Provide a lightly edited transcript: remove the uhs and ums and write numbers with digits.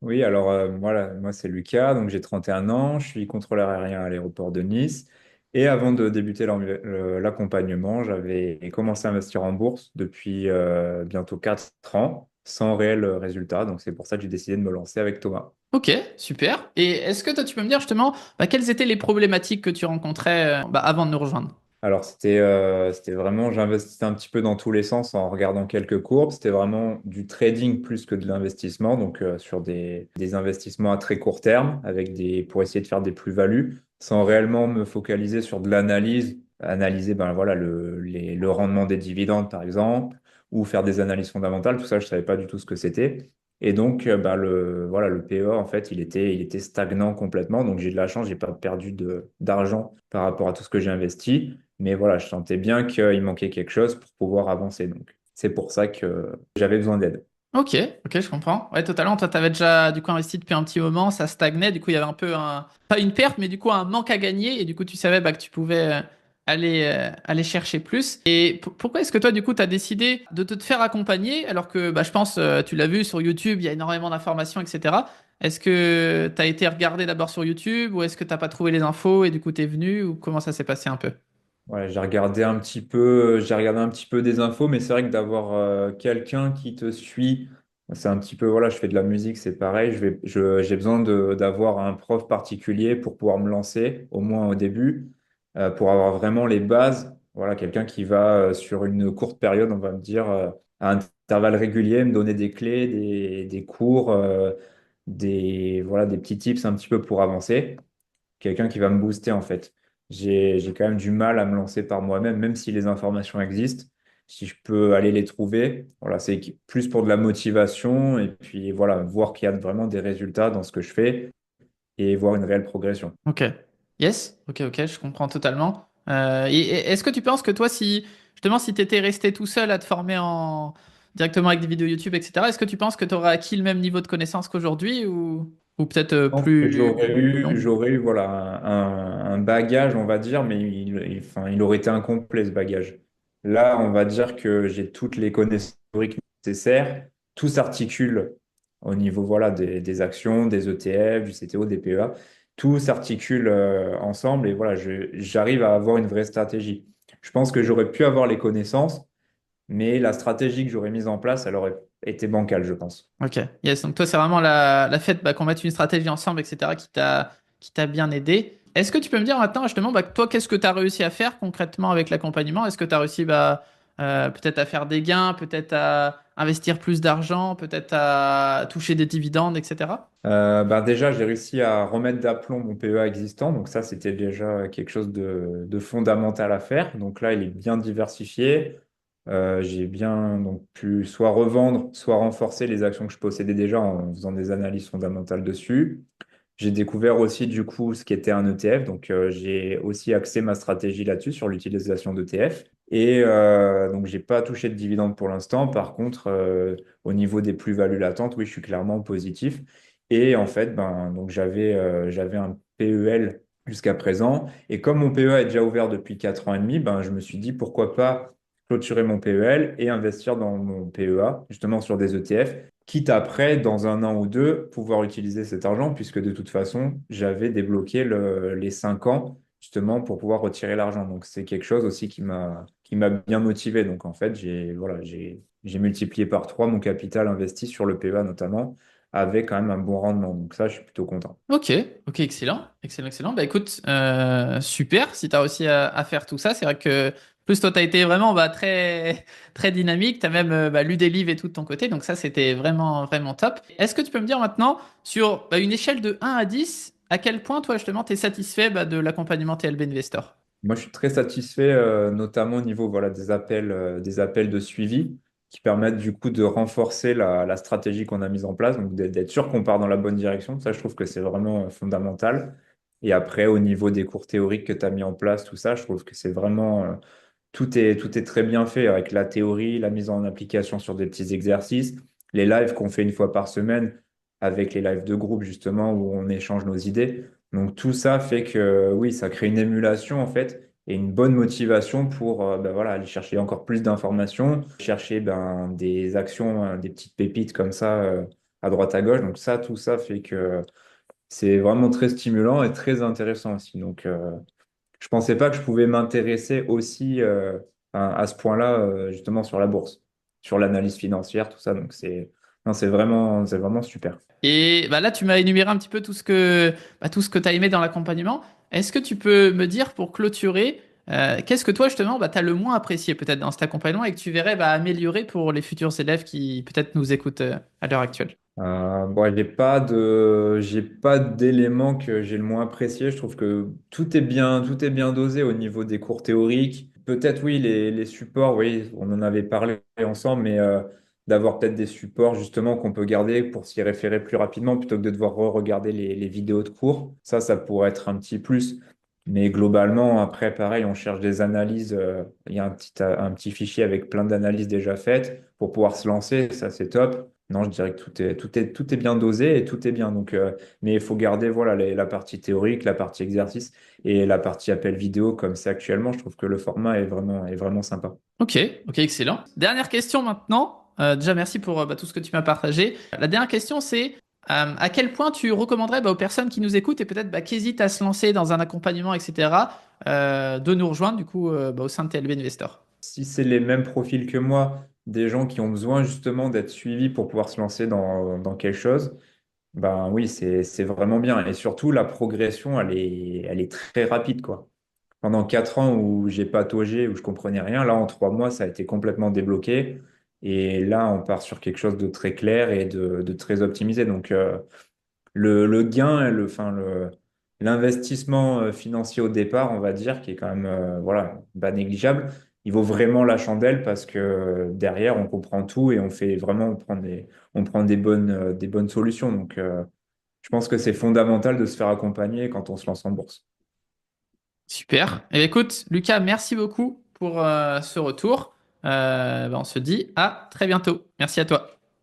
Oui, alors voilà, moi c'est Lucas, donc j'ai 31 ans, je suis contrôleur aérien à l'aéroport de Nice. Et avant de débuter l'accompagnement, j'avais commencé à investir en bourse depuis bientôt 4 ans, sans réel résultat. Donc c'est pour ça que j'ai décidé de me lancer avec Thomas. Ok, super. Et est-ce que toi, tu peux me dire justement quelles étaient les problématiques que tu rencontrais avant de nous rejoindre? Alors c'était vraiment, j'investissais un petit peu dans tous les sens en regardant quelques courbes. C'était vraiment du trading plus que de l'investissement, donc sur des investissements à très court terme, pour essayer de faire des plus-values, sans réellement me focaliser sur de l'analyse, analyser ben, voilà, le rendement des dividendes par exemple, ou faire des analyses fondamentales. Tout ça, je savais pas du tout ce que c'était. Et donc, ben, voilà, le PEA, en fait, il était stagnant complètement. Donc, j'ai de la chance, j'ai pas perdu d'argent par rapport à tout ce que j'ai investi. Mais voilà, je sentais bien qu'il manquait quelque chose pour pouvoir avancer. Donc, c'est pour ça que j'avais besoin d'aide. Ok, ok, je comprends. Ouais, totalement. Toi, t'avais déjà du coup investi depuis un petit moment, ça stagnait. Du coup, il y avait un peu pas une perte, mais du coup un manque à gagner. Et du coup, tu savais que tu pouvais aller chercher plus. Et pourquoi est-ce que toi, du coup, t'as décidé de te faire accompagner alors que je pense, tu l'as vu sur YouTube, il y a énormément d'informations, etc. Est-ce que t'as été regardé d'abord sur YouTube ou est-ce que t'as pas trouvé les infos et du coup t'es venu ou comment ça s'est passé un peu? Ouais, j'ai regardé un petit peu des infos, mais c'est vrai que d'avoir quelqu'un qui te suit, c'est un petit peu, voilà, je fais de la musique, c'est pareil. J'ai besoin d'avoir un prof particulier pour pouvoir me lancer, au moins au début, pour avoir vraiment les bases. Voilà, quelqu'un qui va, sur une courte période, on va me dire, à intervalles réguliers, me donner des clés, des cours, voilà, des petits tips un petit peu pour avancer. Quelqu'un qui va me booster en fait. J'ai quand même du mal à me lancer par moi-même, même si les informations existent. Si je peux aller les trouver, voilà, c'est plus pour de la motivation et puis voilà, voir qu'il y a vraiment des résultats dans ce que je fais et voir une réelle progression. Ok. Yes. Ok, ok, je comprends totalement. Et est-ce que tu penses que toi, si justement, si tu étais resté tout seul à te former directement avec des vidéos YouTube, etc., est-ce que tu penses que tu aurais acquis le même niveau de connaissance qu'aujourd'hui ou peut-être Je pense que non? j'aurais eu voilà, un bagage, on va dire, mais enfin, il aurait été incomplet ce bagage. Là, on va dire que j'ai toutes les connaissances théoriques nécessaires. Tout s'articule au niveau voilà, des actions, des ETF, du CTO, des PEA. Tout s'articule ensemble et voilà, j'arrive à avoir une vraie stratégie. Je pense que j'aurais pu avoir les connaissances, mais la stratégie que j'aurais mise en place, elle aurait été bancale, je pense. Ok. Yes. Donc toi, c'est vraiment la fête qu'on mette une stratégie ensemble, etc., qui t'a bien aidé. Est-ce que tu peux me dire maintenant, justement, toi, qu'est-ce que tu as réussi à faire concrètement avec l'accompagnement? Est-ce que tu as réussi peut-être à faire des gains, peut-être à investir plus d'argent, peut-être à toucher des dividendes, etc.? Ben déjà, j'ai réussi à remettre d'aplomb mon PEA existant. Donc ça, c'était déjà quelque chose de fondamental à faire. Donc là, il est bien diversifié. J'ai bien donc, pu soit revendre, soit renforcer les actions que je possédais déjà en faisant des analyses fondamentales dessus. J'ai découvert aussi du coup ce qu'était un ETF. Donc j'ai aussi axé ma stratégie là-dessus, sur l'utilisation d'ETF. Et donc, j'ai pas touché de dividendes pour l'instant. Par contre, au niveau des plus-values latentes, oui, je suis clairement positif. Et en fait, ben, donc j'avais un PEL jusqu'à présent. Et comme mon PEA est déjà ouvert depuis 4 ans et demi, ben, je me suis dit pourquoi pas clôturer mon PEL et investir dans mon PEA, justement sur des ETF, quitte après, dans un an ou deux, pouvoir utiliser cet argent, puisque de toute façon, j'avais débloqué les 5 ans justement pour pouvoir retirer l'argent. Donc c'est quelque chose aussi qui m'a bien motivé. Donc en fait, j'ai multiplié par 3 mon capital investi sur le PEA notamment, avec quand même un bon rendement. Donc ça, je suis plutôt content. Ok, ok, excellent, excellent, excellent. Bah écoute, super, si tu as réussi à faire tout ça, c'est vrai que plus toi, tu as été vraiment très, très dynamique, tu as même lu des livres et tout de ton côté, donc ça, c'était vraiment, vraiment top. Est-ce que tu peux me dire maintenant, sur une échelle de 1 à 10, à quel point toi, justement, tu es satisfait de l'accompagnement TLB Investor? Moi, je suis très satisfait, notamment au niveau voilà, des appels de suivi qui permettent du coup de renforcer la stratégie qu'on a mise en place, donc d'être sûr qu'on part dans la bonne direction. Ça, je trouve que c'est vraiment fondamental. Et après, au niveau des cours théoriques que tu as mis en place, tout ça, je trouve que c'est vraiment, tout est très bien fait avec la théorie, la mise en application sur des petits exercices, les lives qu'on fait une fois par semaine avec les lives de groupe justement où on échange nos idées. Donc tout ça fait que oui, ça crée une émulation en fait et une bonne motivation pour ben voilà, aller chercher encore plus d'informations, chercher ben, des actions, des petites pépites comme ça à droite à gauche. Donc ça, tout ça fait que c'est vraiment très stimulant et très intéressant aussi. Donc je pensais pas que je pouvais m'intéresser aussi à ce point-là justement sur la bourse, sur l'analyse financière, tout ça. Donc non, c'est vraiment super. Et bah là, tu m'as énuméré un petit peu tout ce que tu as aimé dans l'accompagnement. Est-ce que tu peux me dire, pour clôturer, qu'est-ce que toi, justement, bah, tu as le moins apprécié peut-être dans cet accompagnement et que tu verrais bah, améliorer pour les futurs élèves qui peut-être nous écoutent à l'heure actuelle? Bon, j'ai pas d'éléments que j'ai le moins apprécié. Je trouve que tout est bien dosé au niveau des cours théoriques. Peut-être oui, les supports, oui, on en avait parlé ensemble, mais d'avoir peut-être des supports justement qu'on peut garder pour s'y référer plus rapidement plutôt que de devoir re-regarder les vidéos de cours. Ça pourrait être un petit plus. Mais globalement, après, pareil, on cherche des analyses. Il y a un petit fichier avec plein d'analyses déjà faites pour pouvoir se lancer. Ça, c'est top. Non, je dirais que tout est bien dosé et tout est bien. Donc, mais il faut garder voilà, la partie théorique, la partie exercice et la partie appel vidéo comme c'est actuellement. Je trouve que le format est vraiment sympa. Ok, ok, excellent. Dernière question maintenant. Déjà, merci pour bah, tout ce que tu m'as partagé. La dernière question, c'est à quel point tu recommanderais bah, aux personnes qui nous écoutent et peut-être bah, qui hésitent à se lancer dans un accompagnement, etc., de nous rejoindre du coup bah, au sein de TLB Investor? Si c'est les mêmes profils que moi, des gens qui ont besoin justement d'être suivis pour pouvoir se lancer dans quelque chose, ben oui, c'est vraiment bien. Et surtout, la progression, elle est très rapide, quoi. Pendant 4 ans où j'ai pataugé, où je comprenais rien, là, en 3 mois, ça a été complètement débloqué. Et là, on part sur quelque chose de très clair et de très optimisé. Donc, le gain, l'investissement financier au départ, on va dire, qui est quand même voilà, pas négligeable, il vaut vraiment la chandelle parce que derrière, on comprend tout et on fait vraiment, on prend des bonnes solutions. Donc, je pense que c'est fondamental de se faire accompagner quand on se lance en bourse. Super. Et écoute, Lucas, merci beaucoup pour ce retour. Bah, on se dit à très bientôt. Merci à toi.